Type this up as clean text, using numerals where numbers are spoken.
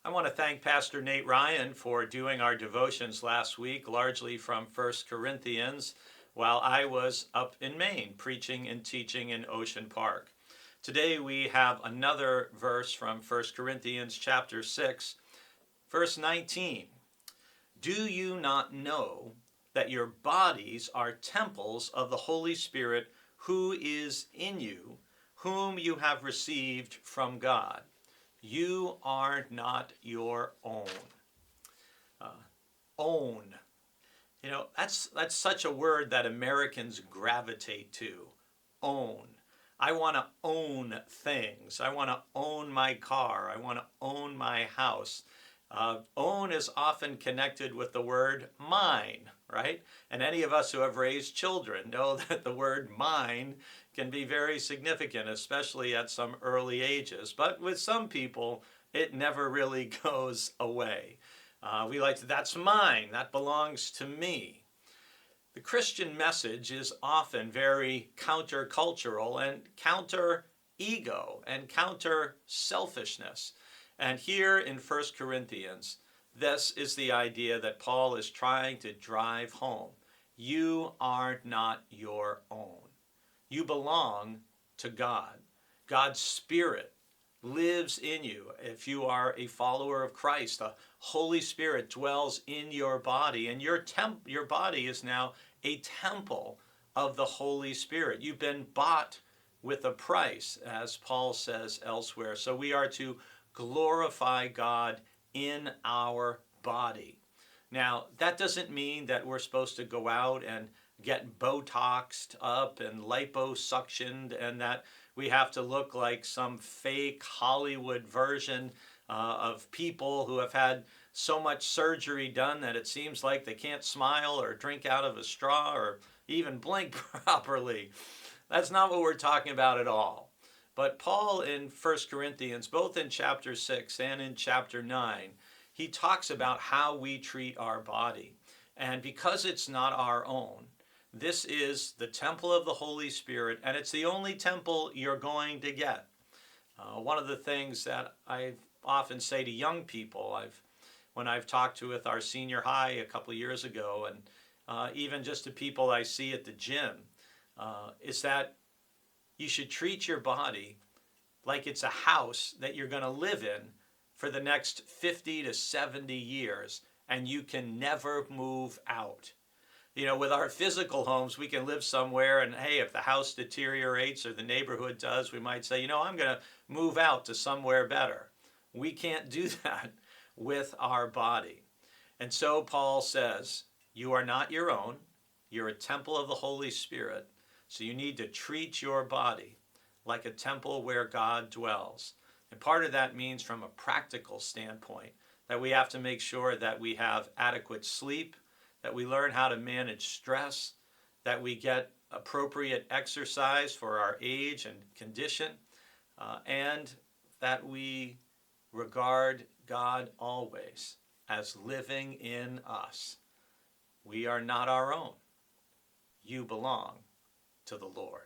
I want to thank Pastor Nate Ryan for doing our devotions last week, largely from First Corinthians, while I was up in Maine preaching and teaching in Ocean Park. Today we have another verse from First Corinthians chapter 6, verse 19. Do you not know that your bodies are temples of the Holy Spirit who is in you, whom you have received from God? You are not your own. Own. That's such a word that Americans gravitate to. Own. I want to own things. I want to own my car. I want to own my house. Own is often connected with the word mine, right? And any of us who have raised children know that the word mine can be very significant, especially at some early ages. But with some people, it never really goes away. We like to, that's mine, that belongs to me. The Christian message is often very countercultural and counter ego and counter selfishness. And here in First Corinthians, this is the idea that Paul is trying to drive home. You are not your own. You belong to God. God's Spirit lives in you. If you are a follower of Christ, the Holy Spirit dwells in your body, and your body is now a temple of the Holy Spirit. You've been bought with a price, as Paul says elsewhere. So we are to glorify God in our body. Now, that doesn't mean that we're supposed to go out and get Botoxed up and liposuctioned and that we have to look like some fake Hollywood version of people who have had so much surgery done that it seems like they can't smile or drink out of a straw or even blink properly. That's not what we're talking about at all. But Paul in First Corinthians, both in chapter 6 and in chapter 9, he talks about how we treat our body. And because it's not our own, this is the temple of the Holy Spirit, and it's the only temple you're going to get. One of the things that I often say to young people, when I've talked with our senior high a couple of years ago, and even just to people I see at the gym, is that you should treat your body like it's a house that you're going to live in for the next 50 to 70 years, and you can never move out. With our physical homes, we can live somewhere, and hey, if the house deteriorates or the neighborhood does, we might say, I'm going to move out to somewhere better. We can't do that with our body. And so Paul says, you are not your own. You're a temple of the Holy Spirit. So you need to treat your body like a temple where God dwells. And part of that means, from a practical standpoint, that we have to make sure that we have adequate sleep, that we learn how to manage stress, that we get appropriate exercise for our age and condition, and that we regard God always as living in us. We are not our own. You belong to the Lord.